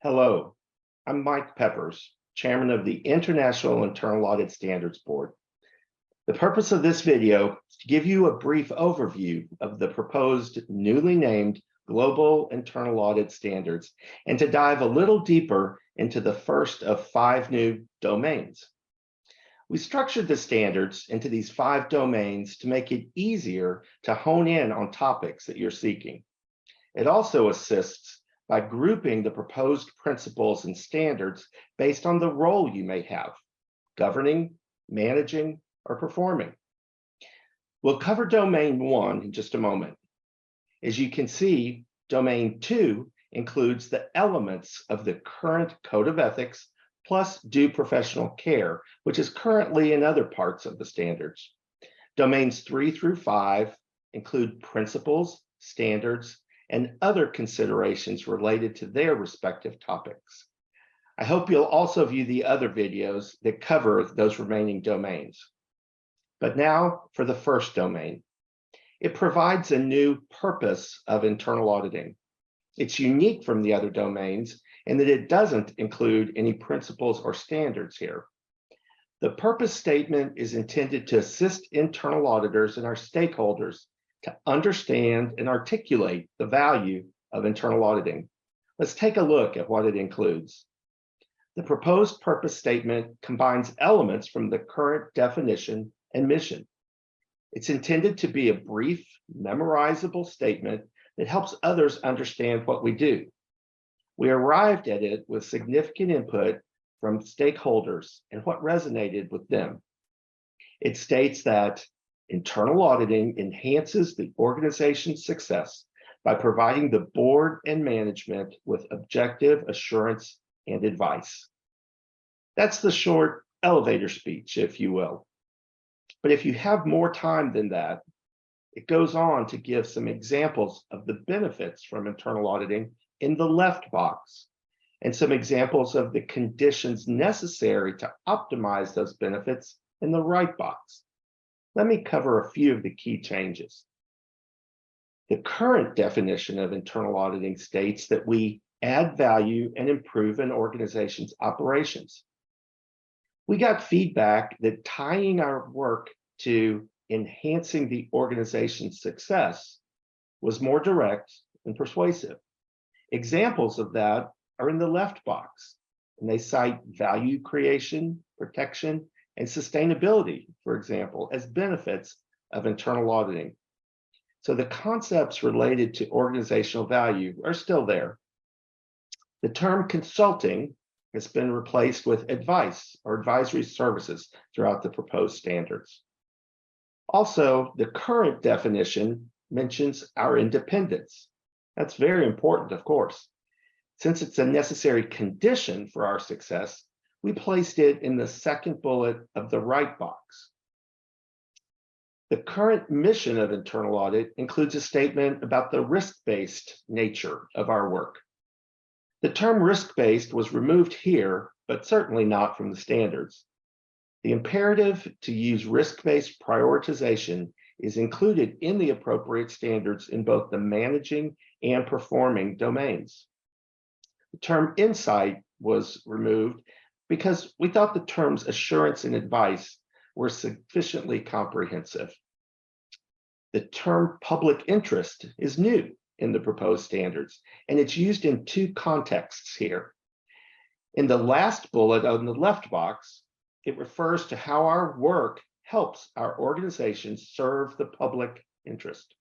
Hello, I'm Mike Peppers, Chairman of the International Internal Audit Standards Board. The purpose of this video is to give you a brief overview of the proposed newly named Global Internal Audit Standards and to dive a little deeper into the first of 5 new domains. We structured the standards into these 5 domains to make it easier to hone in on topics that you're seeking. It also assists by grouping the proposed principles and standards based on the role you may have, governing, managing, or performing. We'll cover domain 1 in just a moment. As you can see, domain 2 includes the elements of the current code of ethics plus due professional care, which is currently in other parts of the standards. Domains 3 through 5 include principles, standards, and other considerations related to their respective topics. I hope you'll also view the other videos that cover those remaining domains. But now for the first domain. It provides a new purpose of internal auditing. It's unique from the other domains in that it doesn't include any principles or standards here. The purpose statement is intended to assist internal auditors and our stakeholders to understand and articulate the value of internal auditing. Let's take a look at what it includes. The proposed purpose statement combines elements from the current definition and mission. It's intended to be a brief, memorizable statement that helps others understand what we do. We arrived at it with significant input from stakeholders and what resonated with them. It states that internal auditing enhances the organization's success by providing the board and management with objective assurance and advice. That's the short elevator speech, if you will. But if you have more time than that, it goes on to give some examples of the benefits from internal auditing in the left box, and some examples of the conditions necessary to optimize those benefits in the right box. Let me cover a few of the key changes. The current definition of internal auditing states that we add value and improve an organization's operations. We got feedback that tying our work to enhancing the organization's success was more direct and persuasive. Examples of that are in the left box, and they cite value creation, protection, and sustainability, for example, as benefits of internal auditing. So the concepts related to organizational value are still there. The term consulting has been replaced with advice or advisory services throughout the proposed standards. Also, the current definition mentions our independence. That's very important, of course. Since it's a necessary condition for our success, we placed it in the second bullet of the right box. The current mission of internal audit includes a statement about the risk-based nature of our work. The term risk-based was removed here, but certainly not from the standards. The imperative to use risk-based prioritization is included in the appropriate standards in both the managing and performing domains. The term insight was removed because we thought the terms assurance and advice were sufficiently comprehensive. The term public interest is new in the proposed standards, and it's used in 2 contexts here. In the last bullet on the left box, it refers to how our work helps our organization serve the public interest.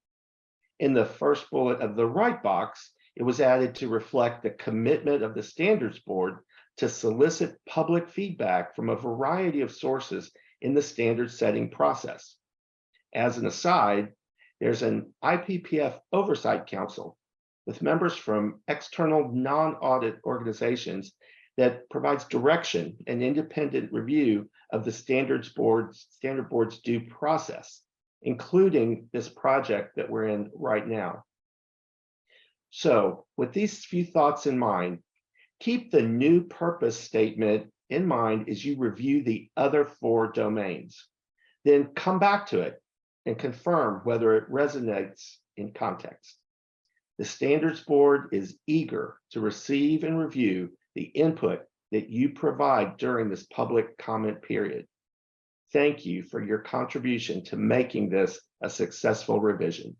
In the first bullet of the right box, it was added to reflect the commitment of the Standards Board to solicit public feedback from a variety of sources in the standard setting process. As an aside, there's an IPPF Oversight Council with members from external non-audit organizations that provides direction and independent review of the Standard Board's due process, including this project that we're in right now. So with these few thoughts in mind, keep the new purpose statement in mind as you review the other 4 domains. Then come back to it and confirm whether it resonates in context. The Standards Board is eager to receive and review the input that you provide during this public comment period. Thank you for your contribution to making this a successful revision.